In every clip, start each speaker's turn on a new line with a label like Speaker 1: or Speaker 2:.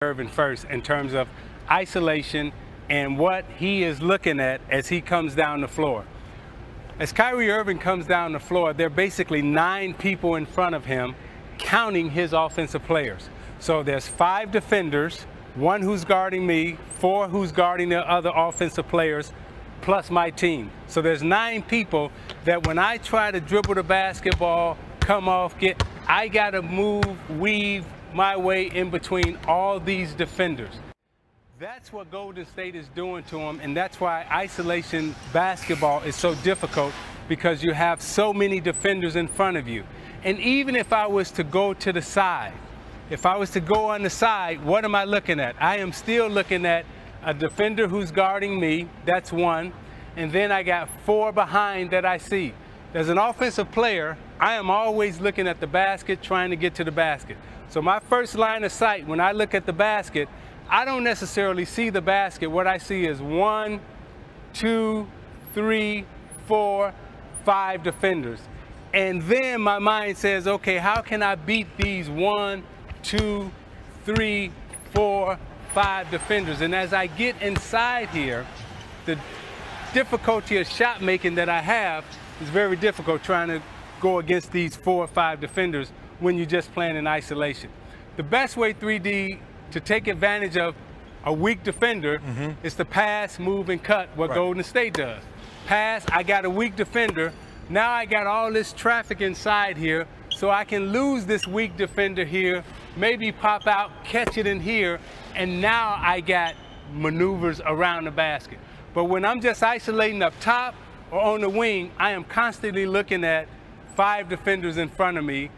Speaker 1: Irving first in terms of isolation and what he is looking at as he comes down the floor. As Kyrie Irving comes down the floor, there are basically 9 people in front of him counting his offensive players. So there's 5 defenders, 1 who's guarding me, 4 who's guarding the other offensive players, plus my team. So there's 9 people that when I try to dribble the basketball, come off, I gotta move, weave my way in between all these defenders. That's what Golden State is doing to them, and that's why isolation basketball is so difficult, because you have so many defenders in front of you. And even if I was to go to the side, if I was to go on the side, what am I looking at? I am still looking at a defender who's guarding me, that's 1, and then I got 4 behind that I see. As an offensive player, I am always looking at the basket, trying to get to the basket. So my first line of sight, when I look at the basket, I don't necessarily see the basket. What I see is 1, 2, 3, 4, 5 defenders. And then my mind says, okay, how can I beat these 1, 2, 3, 4, 5 defenders? And as I get inside here, the difficulty of shot making that I have is very difficult, trying to go against these 4 or 5 defenders when you're just playing in isolation. The best way, 3D, to take advantage of a weak defender is to pass, move, and cut, what Golden State does. Pass, I got a weak defender. Now I got all this traffic inside here, so I can lose this weak defender here, maybe pop out, catch it in here, and now I got maneuvers around the basket. But when I'm just isolating up top or on the wing, I am constantly looking at 5 defenders in front of me.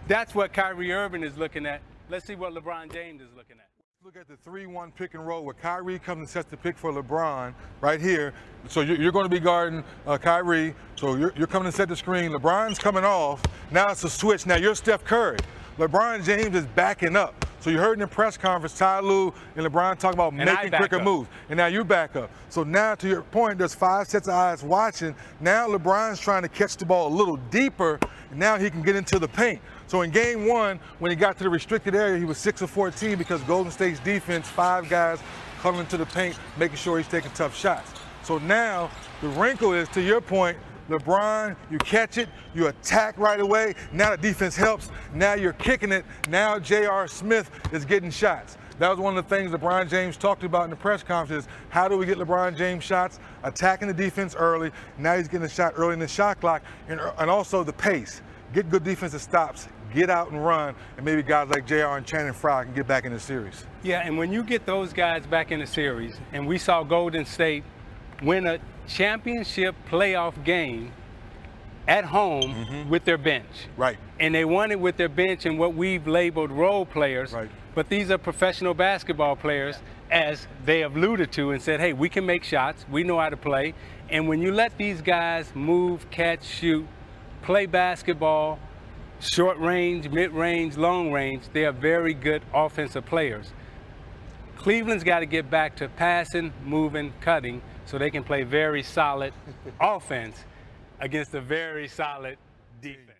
Speaker 1: That's what Kyrie Irving is looking at. Let's see what LeBron James is looking at.
Speaker 2: Look at the 3-1 pick and roll where Kyrie comes and sets the pick for LeBron right here. So you're going to be guarding Kyrie. So you're coming to set the screen. LeBron's coming off. Now it's a switch. Now you're Steph Curry. LeBron James is backing up. So you heard in the press conference, Ty Lue and LeBron talk about making quicker moves. And now you back up. So now, to your point, there's 5 sets of eyes watching. Now LeBron's trying to catch the ball a little deeper, and now he can get into the paint. So in game 1, when he got to the restricted area, he was 6 of 14 because Golden State's defense, 5 guys coming to the paint, making sure he's taking tough shots. So now the wrinkle is, to your point, LeBron, you catch it, you attack right away. Now the defense helps. Now you're kicking it. Now J.R. Smith is getting shots. That was one of the things LeBron James talked about in the press conference, is how do we get LeBron James shots? Attacking the defense early. Now he's getting a shot early in the shot clock, and also the pace. Get good defensive stops, get out and run, and maybe guys like J.R. and Channing Frye can get back in the series.
Speaker 1: Yeah, and when you get those guys back in the series, and we saw Golden State win a championship playoff game at home with their bench.
Speaker 2: Right.
Speaker 1: And they won it with their bench and what we've labeled role players.
Speaker 2: Right.
Speaker 1: But these are professional basketball players, as they have alluded to and said, hey, we can make shots, we know how to play. And when you let these guys move, catch, shoot, play basketball, short range, mid-range, long range, they are very good offensive players. Cleveland's got to get back to passing, moving, cutting, so they can play very solid offense against a very solid defense.